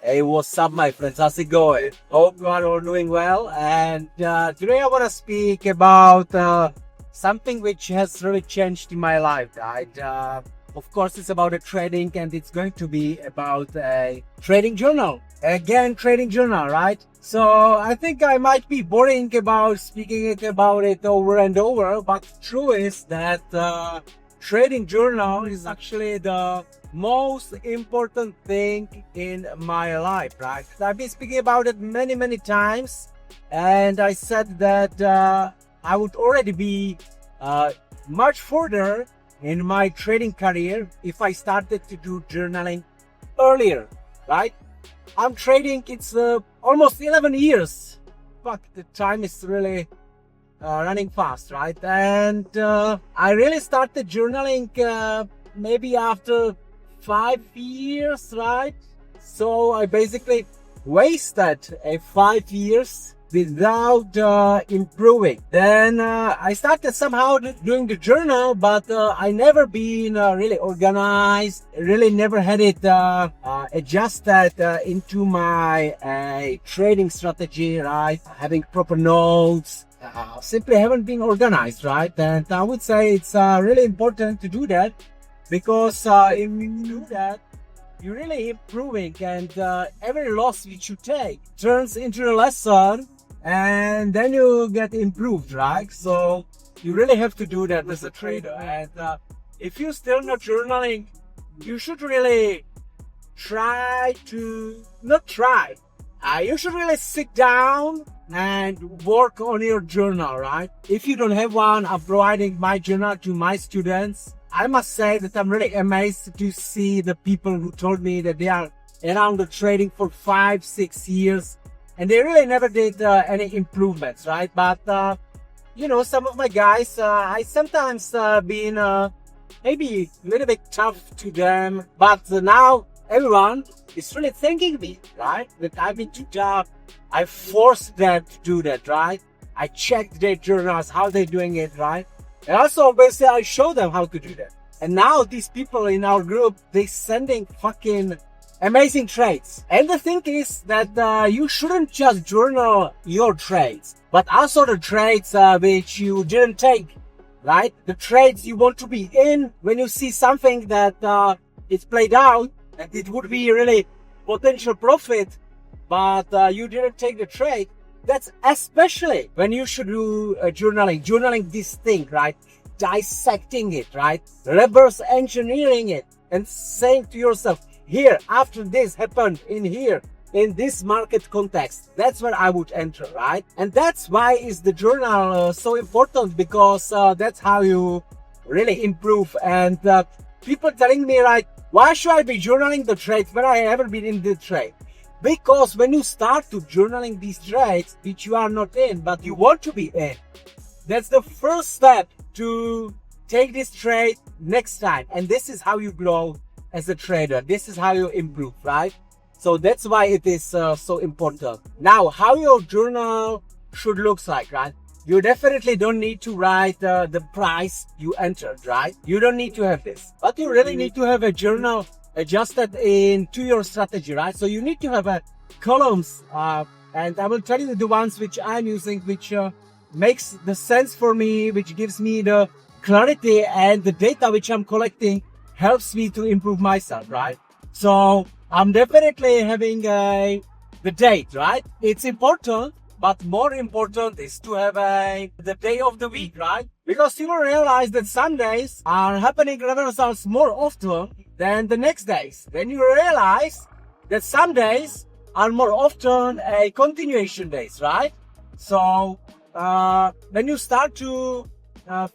Hey, what's up, my friends? How's it going? Hope you are all doing well. And today I want to speak about something which has really changed in my life, right? Of course, it's about a trading, and it's going to be about a trading journal. Again, trading journal, right? So I think I might be boring about speaking about it over and over, but true is that trading journal is actually the most important thing in my life, right? I've been speaking about it many times, and I said that I would already be much further in my trading career if I started to do journaling earlier, right? I'm trading, it's almost 11 years. Fuck, the time is really running fast, right? And I really started journaling maybe after 5 years, right? So I basically wasted 5 years without improving. Then I started somehow doing the journal, but I never been really organized, really never had it adjusted into my trading strategy, right? Having proper notes. Simply haven't been organized, right? And I would say it's really important to do that, because if you do that, you're really improving, and every loss which you take turns into a lesson, and then you get improved, right? So you really have to do that as a trader. And if you're still not journaling, you should really you should really sit down and work on your journal, right? If you don't have one, I'm providing my journal to my students. I must say that I'm really amazed to see the people who told me that they are around the trading for 5-6 years, and they really never did any improvements, right? But some of my guys, I sometimes been maybe a little bit tough to them, but now everyone is really thanking me, right? That I've been too tough. I forced them to do that, right? I checked their journals, how they're doing it, right? And also, basically, I show them how to do that. And now these people in our group, they sending fucking amazing trades. And the thing is that you shouldn't just journal your trades, but also the trades which you didn't take, right? The trades you want to be in when you see something that it's played out, and it would be really potential profit, but you didn't take the trade. That's especially when you should do journaling this thing, right? Dissecting it, right? Reverse engineering it and saying to yourself, here, after this happened in here, in this market context, that's where I would enter, right? And that's why is the journal so important, because that's how you really improve. And people telling me, right, why should I be journaling the trades when I haven't been in the trade? Because when you start to journaling these trades which you are not in but you want to be in, that's the first step to take this trade next time. And this is how you grow as a trader. This is how you improve, right? So that's why it is so important. Now, how your journal should look like, right? You definitely don't need to write the price you entered, right? You don't need to have this, but you really need to have a journal adjusted into your strategy, right? So you need to have columns, and I will tell you the ones which I'm using, which makes the sense for me, which gives me the clarity, and the data which I'm collecting helps me to improve myself, right? So I'm definitely having the date, right? It's important, but more important is to have the day of the week, right? Because you will realize that Sundays are happening reversals more often than the next days. Then you realize that some days are more often a continuation days, right? So when you start to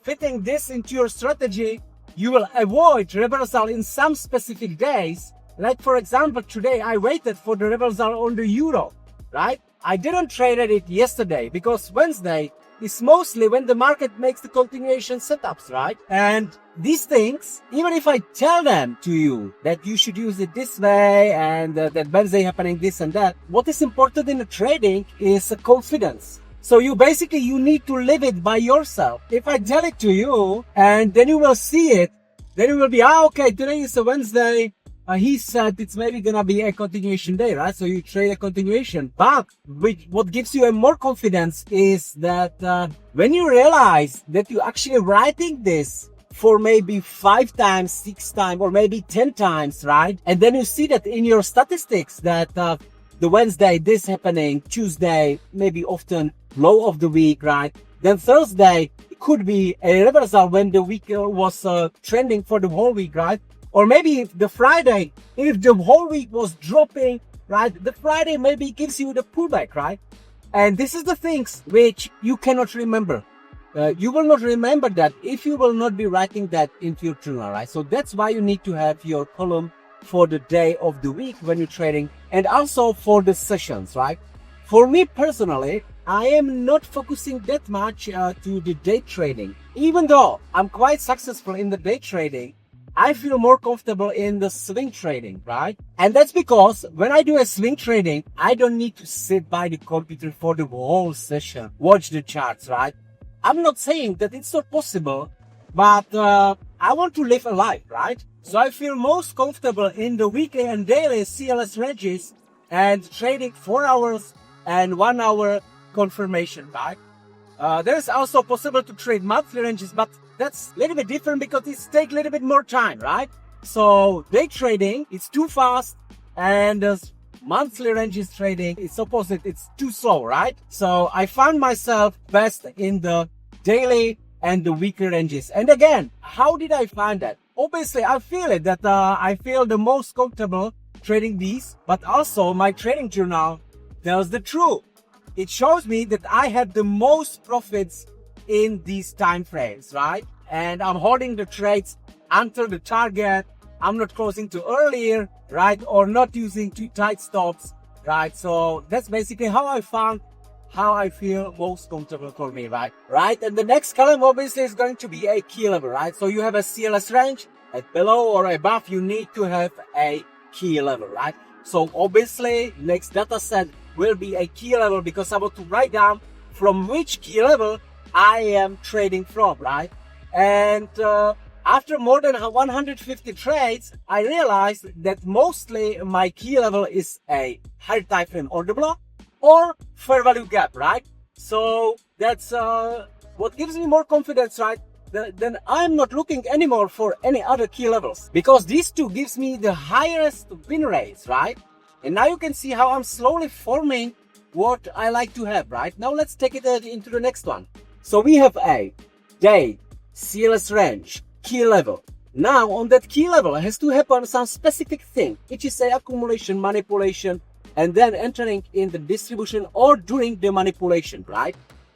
fitting this into your strategy, you will avoid reversal in some specific days. Like, for example, today I waited for the reversal on the euro, right? I didn't trade it yesterday because Wednesday is mostly when the market makes the continuation setups, right? And these things, even if I tell them to you that you should use it this way and that Wednesday happening this and that, what is important in the trading is confidence. So you need to live it by yourself. If I tell it to you and then you will see it, then you will be, okay, today is a Wednesday. he said it's maybe gonna be a continuation day, right? So you trade a continuation. But what gives you a more confidence is that when you realize that you're actually writing this for maybe 5 times, 6 times, or maybe 10 times, right? And then you see that in your statistics that the Wednesday, this happening, Tuesday, maybe often low of the week, right? Then Thursday, it could be a reversal when the week was trending for the whole week, right? Or maybe the Friday, if the whole week was dropping, right? The Friday maybe gives you the pullback, right? And this is the things which you cannot remember. You will not remember that if you will not be writing that into your journal, right? So that's why you need to have your column for the day of the week when you're trading, and also for the sessions, right? For me personally, I am not focusing that much to the day trading. Even though I'm quite successful in the day trading, I feel more comfortable in the swing trading, right? And that's because when I do a swing trading, I don't need to sit by the computer for the whole session, watch the charts, right? I'm not saying that it's not possible, but I want to live a life, right? So I feel most comfortable in the weekly and daily CLS ranges and trading 4 hours and 1 hour confirmation, right? There's also possible to trade monthly ranges, but that's a little bit different because it takes a little bit more time, right? So day trading is too fast, and monthly ranges trading is opposite, it's too slow, right? So I found myself best in the daily and the weekly ranges. And again, how did I find that? Obviously, I feel it that I feel the most comfortable trading these, but also my trading journal tells the truth. It shows me that I have the most profits in these time frames, right? And I'm holding the trades until the target. I'm not closing too earlier, right? Or not using too tight stops, right? So that's basically how I found how I feel most comfortable for me, right? Right? And the next column obviously is going to be a key level, right? So you have a CLS range, at below or above, you need to have a key level, right? So obviously next data set will be a key level because I want to write down from which key level I am trading from, right? And after more than 150 trades, I realized that mostly my key level is a higher time frame order block or fair value gap, right? So that's what gives me more confidence, right? Then I'm not looking anymore for any other key levels because these two gives me the highest win rates, right? And now you can see how I'm slowly forming what I like to have, right? Now let's take it into the next one. So we have a day, CLS range, key level. Now on that key level has to happen some specific thing, which is a accumulation, manipulation, and then entering in the distribution or during the manipulation, right?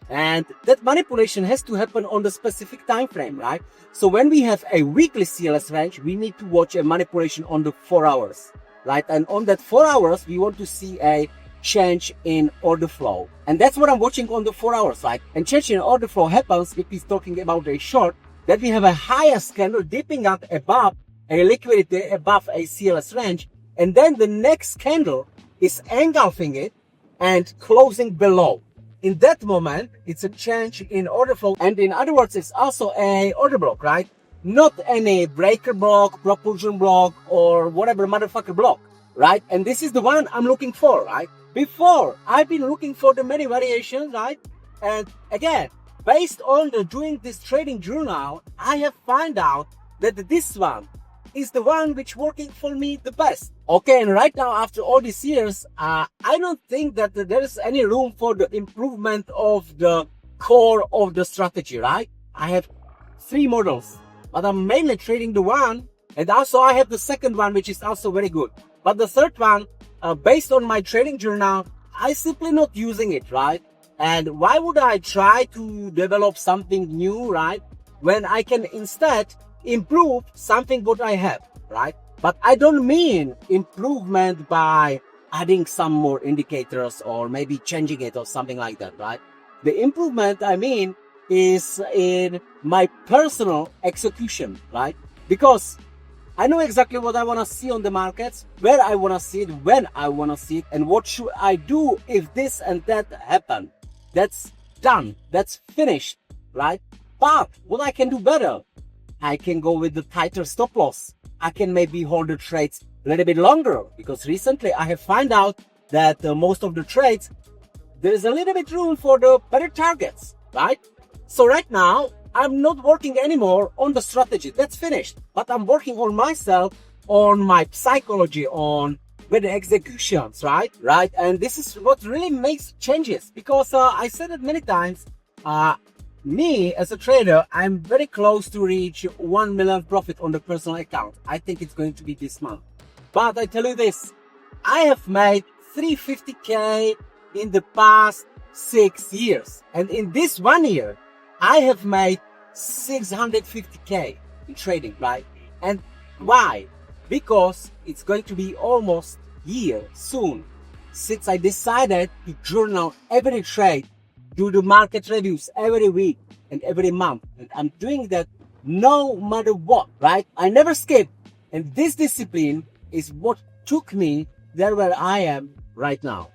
And that manipulation has to happen on the specific time frame, right? So when we have a weekly CLS range, we need to watch a manipulation on the 4 hours, right? And on that 4 hours, we want to see a change in order flow. And that's what I'm watching on the 4 hours, right? And change in order flow happens if he's talking about a short, that we have a highest candle dipping out above a liquidity above a CLS range. And then the next candle is engulfing it and closing below. In that moment, it's a change in order flow. And in other words, it's also a order block, right? Not any breaker block, propulsion block, or whatever motherfucker block, right? And this is the one I'm looking for, right? Before, I've been looking for the many variations, right? And again, based on doing this trading journal, I have found out that this one is the one which working for me the best. Okay, and right now, after all these years, I don't think that there is any room for the improvement of the core of the strategy, right? I have 3 models, but I'm mainly trading the one, and also I have the second one, which is also very good. But the third one, based on my trading journal, I simply not using it, right? And why would I try to develop something new, right? When I can instead improve something what I have, right? But I don't mean improvement by adding some more indicators or maybe changing it or something like that, right? The improvement I mean is in my personal execution, right? Because I know exactly what I want to see on the markets, where I want to see it, when I want to see it, and what should I do if this and that happen. That's done. That's finished, right? But what I can do better, I can go with the tighter stop loss. I can maybe hold the trades a little bit longer, because recently I have found out that most of the trades, there is a little bit room for the better targets, right? So right now, I'm not working anymore on the strategy. That's finished. But I'm working on myself, on my psychology, on better executions, right? Right. And this is what really makes changes, because I said it many times. Me as a trader, I'm very close to reach 1 million profit on the personal account. I think it's going to be this month. But I tell you this, I have made 350k in the past 6 years. And in this 1 year, I have made 650k in trading, right? And why? Because it's going to be almost a year soon since I decided to journal every trade, do the market reviews every week and every month. And I'm doing that no matter what, right? I never skip. And this discipline is what took me there where I am right now.